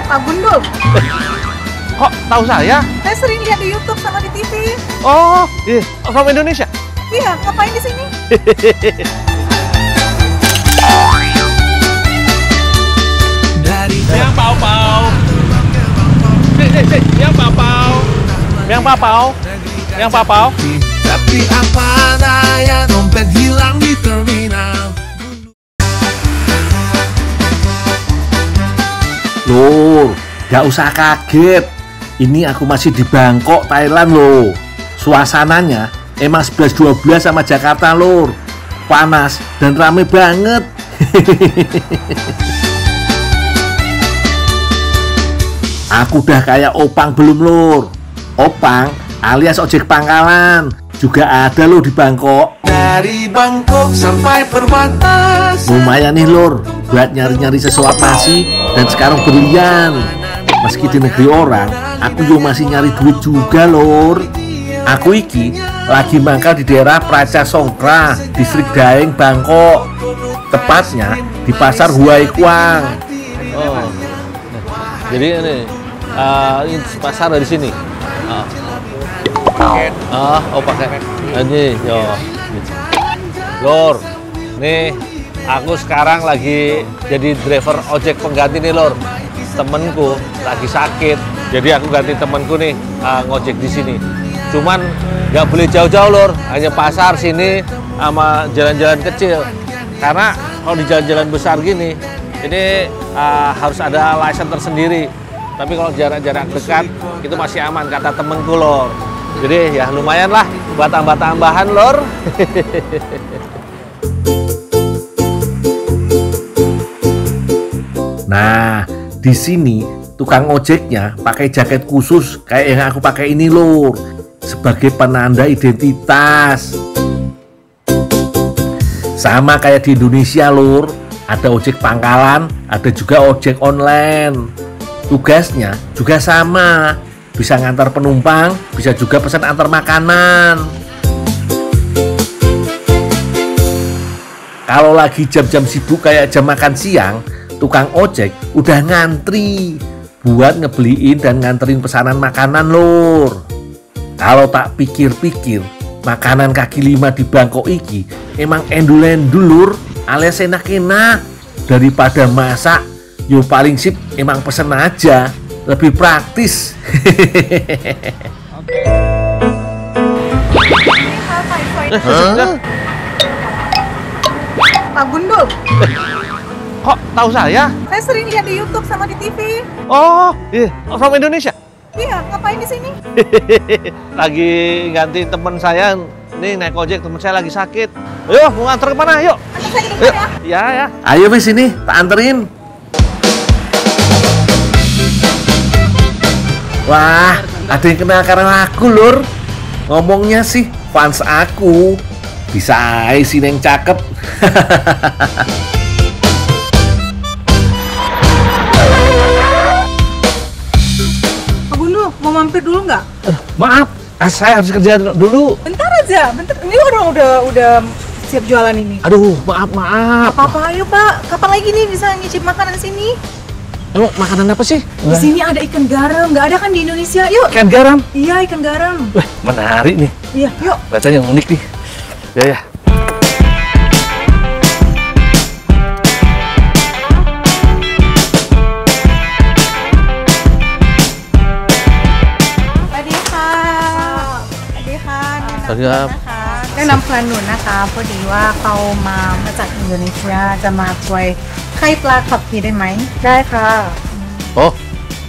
Pak Gundul. Kok tahu saya? Saya sering lihat di YouTube sama di TV. Oh, iya, from Indonesia. Iya, ngapain di sini? Yang pau-pau. Yang pau-pau. Yang pau-pau. Yang pau-pau. Tapi apa daya dompet hilang di terminal. Lur, gak usah kaget. Ini aku masih di Bangkok, Thailand loh. Suasananya emang 11-12 sama Jakarta, Lur. Panas dan rame banget. Aku udah kayak Opang belum, Lur? Opang alias ojek pangkalan juga ada loh di Bangkok. Dari Bangkok sampai perbatasan. Lumayan nih, Lur, buat nyari-nyari sesuap nasi dan sekarang berlian. Meski di negeri orang, aku juga masih nyari duit juga, Lur. Aku iki lagi mangkal di daerah Praca Songkra, distrik Daeng, Bangkok. Tepatnya di pasar Huai Kuang. Oh, jadi ini pasar dari sini. Pakai. Ini, yo. Lur, nih aku sekarang lagi jadi driver ojek pengganti nih, Lur. Temenku lagi sakit, jadi aku ganti temenku nih ngojek di sini. Cuman nggak boleh jauh-jauh, Lur, hanya pasar sini sama jalan-jalan kecil. Karena kalau di jalan-jalan besar gini, ini harus ada license tersendiri. Tapi kalau jarak-jarak dekat itu masih aman, kata temenku, Lur. Jadi ya lumayan lah buat tambah-tambahan, Lur. Nah, di sini tukang ojeknya pakai jaket khusus kayak yang aku pakai ini, Lur, sebagai penanda identitas. Sama kayak di Indonesia, Lur, ada ojek pangkalan, ada juga ojek online. Tugasnya juga sama, bisa ngantar penumpang, bisa juga pesan antar makanan. Kalau lagi jam-jam sibuk kayak jam makan siang, tukang ojek udah ngantri buat ngebeliin dan nganterin pesanan makanan, Lur. Kalau tak pikir-pikir, makanan kaki lima di Bangkok iki emang endul-endul, Lur, alias enak-enak. Daripada masak, yo paling sip emang pesen aja, lebih praktis. Pak Gundul. Kok tahu saya? Saya sering lihat di YouTube sama di TV. Oh, iya, from Indonesia. Iya, ngapain di sini? Lagi ganti teman saya nih naik ojek, teman saya lagi sakit. Ayo, mau nganter kemana? Yuk. Antar saya ke depan ya. Ya. Ayo wis sini, tak anterin. Wah, ada yang kenal karena aku, Lur. Ngomongnya sih fans aku. Bisa aja sih yang cakep. Pak Gundul, mau mampir dulu nggak? Maaf, saya harus kerja dulu. Bentar aja, bentar. Ini udah siap jualan ini. Aduh, maaf. Apa-apa, ayo Pak. Kapan lagi nih bisa nyicip makanan sini? Emang makanan apa sih? Di sini ada ikan garam, nggak ada kan di Indonesia? Yuk. Ikan garam. Iya, ikan garam. Wah, menarik nih. Iya, yuk. Rasanya yang unik nih. Ya.สวัสดีค่ะได้นำแฟนหนูนะคะพอดีว่าเขามาจากอินโดนีเซียจะมาช่วยไข่ปลาขับพีได้ไหมได้ค่ะ Oh,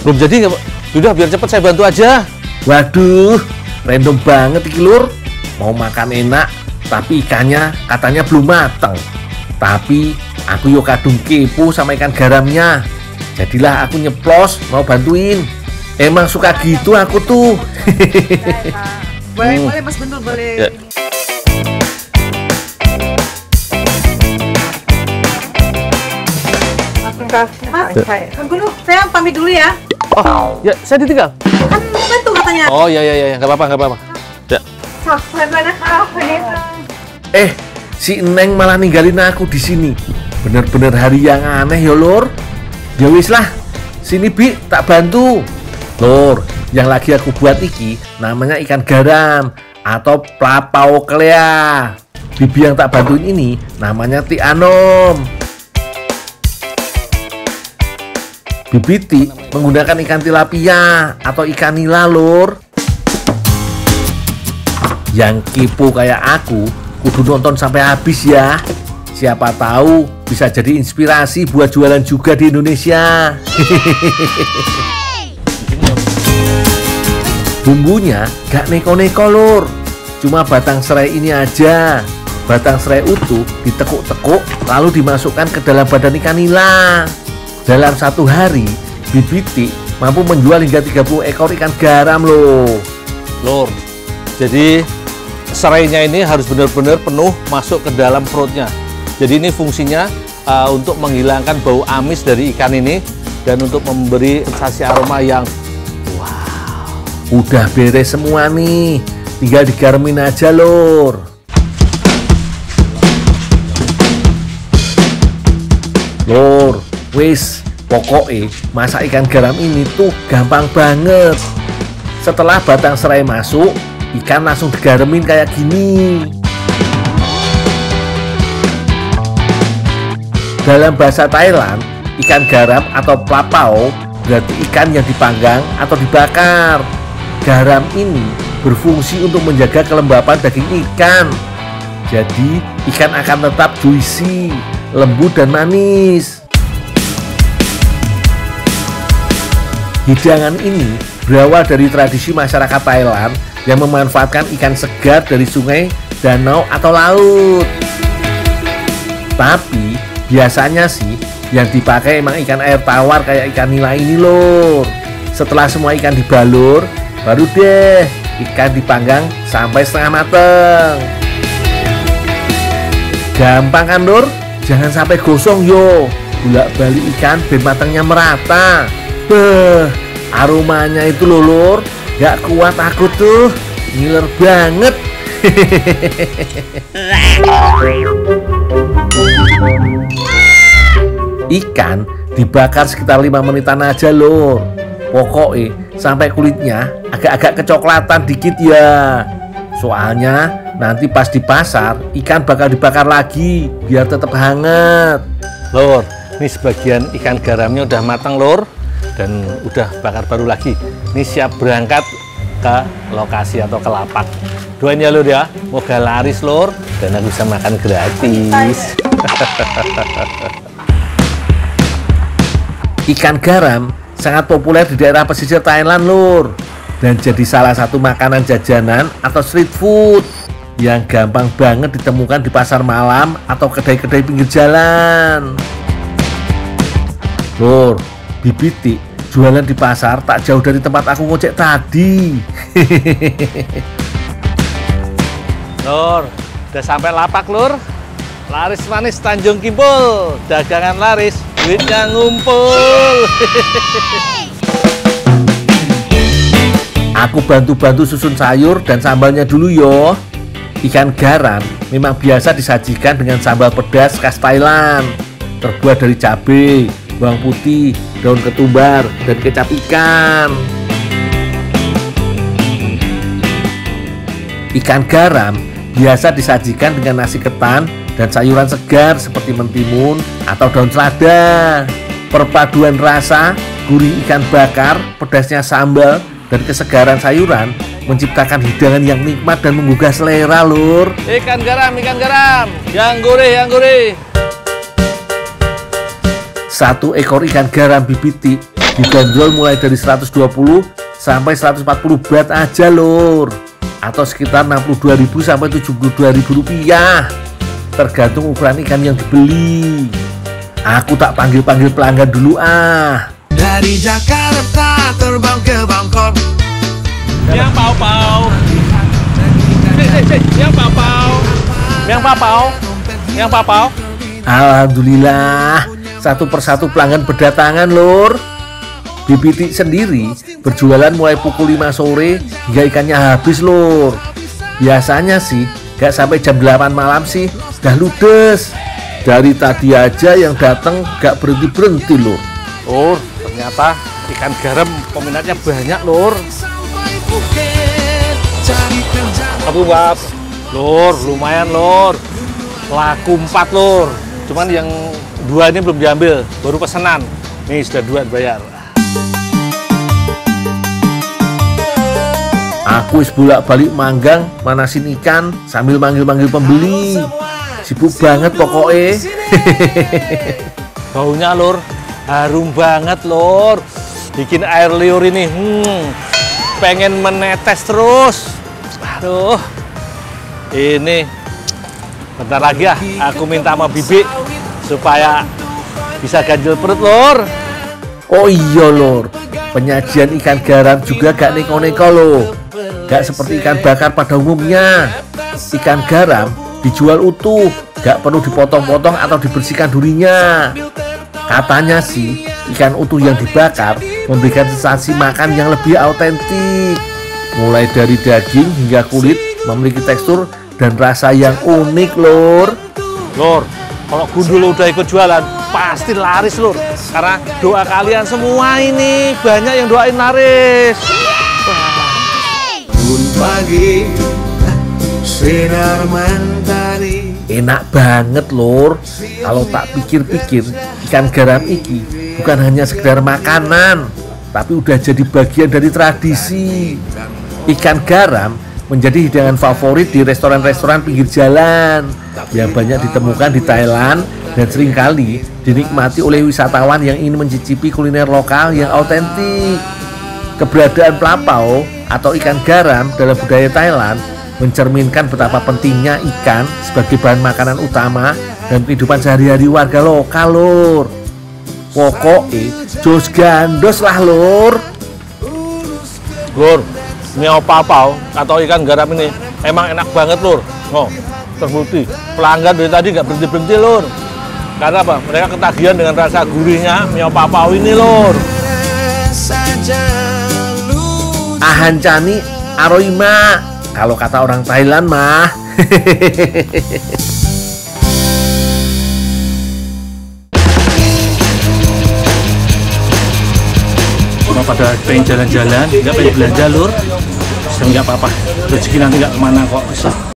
belum jadi nggak, Pak? Sudah, biar cepat saya bantu aja. Waduh, random banget iki, Lur. Mau makan enak, tapi ikannya katanya belum mateng. Tapi aku yo kadung kepo sama ikan garamnya. Jadilah aku nyeplos mau bantuin. Emang suka gitu aku tuh. Boleh Mas Gundul, boleh. Ya. Mas Gundul, saya pamit dulu ya. Oh, ya, saya ditinggal. Kan mau bantu katanya. Oh, ya, nggak apa-apa. Ya. Sampai mana kah? Si Neng malah ninggalin aku di sini. Bener-bener hari yang aneh ya lur. Ya wis lah, sini Bi, tak bantu. Lur, yang lagi aku buat iki namanya ikan garam atau plapau klea. Bibi yang tak bantuin ini namanya Ti Anom. Bibi Ti menggunakan ikan tilapia atau ikan nila lur. Yang kepo kayak aku kudu nonton sampai habis ya. Siapa tahu bisa jadi inspirasi buat jualan juga di Indonesia. Bumbunya gak neko-neko lur. Cuma batang serai ini aja. Batang serai utuh ditekuk-tekuk lalu dimasukkan ke dalam badan ikan nila. Dalam satu hari, Bibi Ti mampu menjual hingga 30 ekor ikan garam loh. Lur, jadi serainya ini harus benar-benar penuh masuk ke dalam perutnya. Jadi ini fungsinya untuk menghilangkan bau amis dari ikan ini dan untuk memberi sensasi aroma yang udah beres semua nih, tinggal digaremin aja lur. Lur, wis, pokoknya masak ikan garam ini tuh gampang banget. Setelah batang serai masuk, ikan langsung digaremin kayak gini. Dalam bahasa Thailand, ikan garam atau plapau berarti ikan yang dipanggang atau dibakar. Garam ini berfungsi untuk menjaga kelembapan daging ikan. Jadi ikan akan tetap juicy, lembut dan manis. Hidangan ini berawal dari tradisi masyarakat Thailand yang memanfaatkan ikan segar dari sungai, danau atau laut. Tapi biasanya sih yang dipakai emang ikan air tawar kayak ikan nila ini lur. Setelah semua ikan dibalur, baru deh ikan dipanggang sampai setengah mateng. Gampang kan lur? Jangan sampai gosong yo. Bolak-balik ikan biar matangnya merata. Beuh, aromanya itu loh lur, gak kuat aku tuh, ngiler banget. Ikan dibakar sekitar 5 menitan aja lur. Pokoknya sampai kulitnya agak-agak kecoklatan dikit ya. Soalnya nanti pas di pasar ikan bakal dibakar lagi biar tetap hangat. lur, ini sebagian ikan garamnya udah matang lur dan udah bakar baru lagi. Ini siap berangkat ke lokasi atau ke lapak. Doain ya lur ya, moga laris lur dan aku bisa makan gratis. Ikan garam sangat populer di daerah pesisir Thailand lur, dan jadi salah satu makanan jajanan atau street food yang gampang banget ditemukan di pasar malam atau kedai-kedai pinggir jalan. Lur, Bibi Ti jualan di pasar tak jauh dari tempat aku ngojek tadi. Lur, udah sampai lapak lur. Laris manis Tanjung Kimpul, dagangan laris, duitnya ngumpul. Aku bantu-bantu susun sayur dan sambalnya dulu yo. Ikan garam memang biasa disajikan dengan sambal pedas khas Thailand, terbuat dari cabai, bawang putih, daun ketumbar, dan kecap ikan. Ikan garam biasa disajikan dengan nasi ketan dan sayuran segar seperti mentimun atau daun selada. Perpaduan rasa, gurih ikan bakar, pedasnya sambal, dan kesegaran sayuran menciptakan hidangan yang nikmat dan menggugah selera lur. Ikan garam, yang gurih, yang gurih. Satu ekor ikan garam Bibi Ti dibanderol mulai dari 120 sampai 140 baht aja lur, atau sekitar 62.000 sampai 72.000 rupiah, tergantung ukuran ikan yang dibeli. Aku tak panggil-panggil pelanggan dulu ah. Dari Jakarta terbang ke Bangkok. Yang pau-pau. Yang pau-pau. Yang pau-pau. Yang pau-pau. Alhamdulillah, satu persatu pelanggan berdatangan lur. Bibi Ti sendiri berjualan mulai pukul 5 sore hingga ikannya habis lur. Biasanya sih gak sampai jam 8 malam sih udah ludes. Dari tadi aja yang datang gak berhenti-berhenti lur. Lur, ternyata ikan garam peminatnya banyak lur. Satu bab. Lur, lumayan lur. Laku 4 lur. Cuman yang 2 ini belum diambil, baru pesanan. Nih sudah 2 bayar. Aku wis bolak-balik manggang manasin ikan sambil manggil-manggil pembeli. Sibuk banget pokoknya. Baunya lur, harum banget lur. Bikin air liur ini, pengen menetes terus. Aduh, ini bentar lagi ya, aku minta sama Bibi supaya bisa ganjel perut lur. Oh iya lur, penyajian ikan garam juga gak neko-neko loh. Gak seperti ikan bakar pada umumnya. Ikan garam dijual utuh, gak perlu dipotong-potong atau dibersihkan durinya. Katanya sih, ikan utuh yang dibakar memberikan sensasi makan yang lebih autentik. Mulai dari daging hingga kulit memiliki tekstur dan rasa yang unik lur. Lur, kalau gundul udah ikut jualan, pasti laris lur. Karena doa kalian semua ini, banyak yang doain laris. Pagi sinar mentari. Enak banget lur. Kalau tak pikir-pikir, ikan garam iki bukan hanya sekedar makanan, tapi udah jadi bagian dari tradisi. Ikan garam menjadi hidangan favorit di restoran-restoran pinggir jalan yang banyak ditemukan di Thailand dan seringkali dinikmati oleh wisatawan yang ingin mencicipi kuliner lokal yang autentik. Keberadaan pelapau atau ikan garam dalam budaya Thailand mencerminkan betapa pentingnya ikan sebagai bahan makanan utama dan kehidupan sehari-hari warga lokal lur. Pokoknya jos gandos lah lur. Lur, mio papau atau ikan garam ini emang enak banget lur. Oh, terbukti pelanggan dari tadi nggak berhenti-berhenti lur. Karena apa? Mereka ketagihan dengan rasa gurihnya mio papau ini lur. Ahancani aroima kalau kata orang Thailand mah. Cuma pada pengen jalan-jalan, nggak pengen belanja lur, nggak apa-apa, rezeki nanti nggak kemana kok.